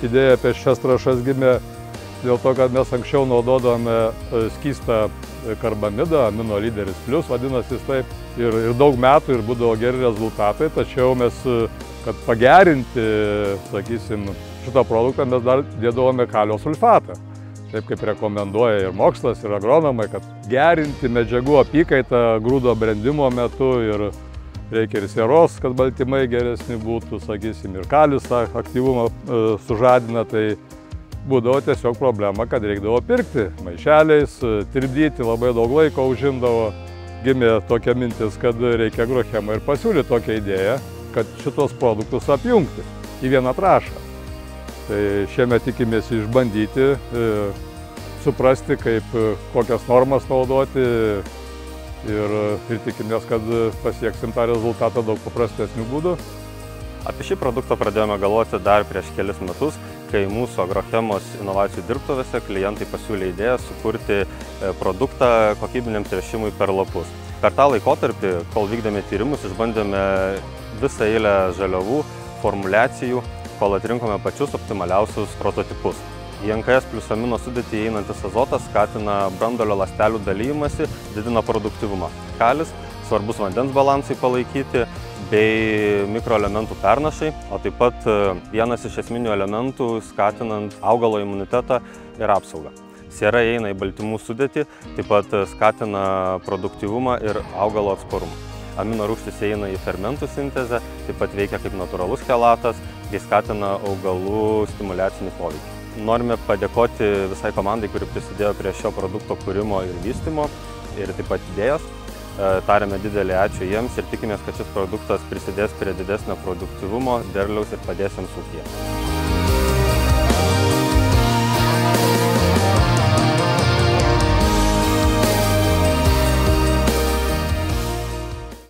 idėja apie šias trąšas gimė dėl to, kad mes anksčiau naudodavome skystą karbamidą, amino lyderis plus, vadinasi jis taip, ir daug metų ir būdavo geri rezultatai, tačiau mes, kad pagerinti, sakysim, šitą produktą, mes dar dėdavome kalio sulfatą. Taip kaip rekomenduoja ir mokslas, ir agronomai, kad gerinti medžiagų apykaitą grūdo brendimo metu ir reikia ir sieros, kad baltymai geresni būtų, sakysim, ir kalis tą aktyvumą sužadina, tai būdavo tiesiog problema, kad reikdavo pirkti maišeliais, tirpdyti, labai daug laiko užimdavo. Gimė tokia mintis, kad reikia Agrochemai ir pasiūlyti tokią idėją, kad šitos produktus apjungti į vieną trąšą. Tai šiemet tikimės išbandyti, suprasti, kokias normas naudoti ir tikimės, kad pasieksim tą rezultatą daug paprastesnių būdų. Apie šį produktą pradėjome galvoti dar prieš kelis metus, kai mūsų Agrochemos inovacijų dirbtuvėse klientai pasiūlė idėją sukurti produktą kokybiniam tręšimui per lapus. Per tą laikotarpį, kol vykdėme tyrimus, išbandėme visą eilę žaliavų, formulacijų, kol atrinkome pačius optimaliausius prototipus. Į NKS plus amino sudėtį įeinantis azotas skatina branduolio ląstelių dalijimąsi, didina produktyvumą. Kalis svarbus vandens balansui palaikyti bei mikroelementų pernašai, o taip pat vienas iš esminių elementų skatinant augalo imunitetą ir apsaugą. Siera įeina į baltymų sudėtį, taip pat skatina produktyvumą ir augalo atsparumą. Amino rūgštys įeina į fermentų sintezę, taip pat veikia kaip natūralus chelatas, bei skatina augalų stimuliacinį poveikį. Norime padėkoti visai komandai, kuri prisidėjo prie šio produkto kūrimo ir vystymo ir taip pat idėjos. Tariame didelį ačiū jiems ir tikimės, kad šis produktas prisidės prie didesnio produktyvumo, derliaus ir padės jiems ūkyje.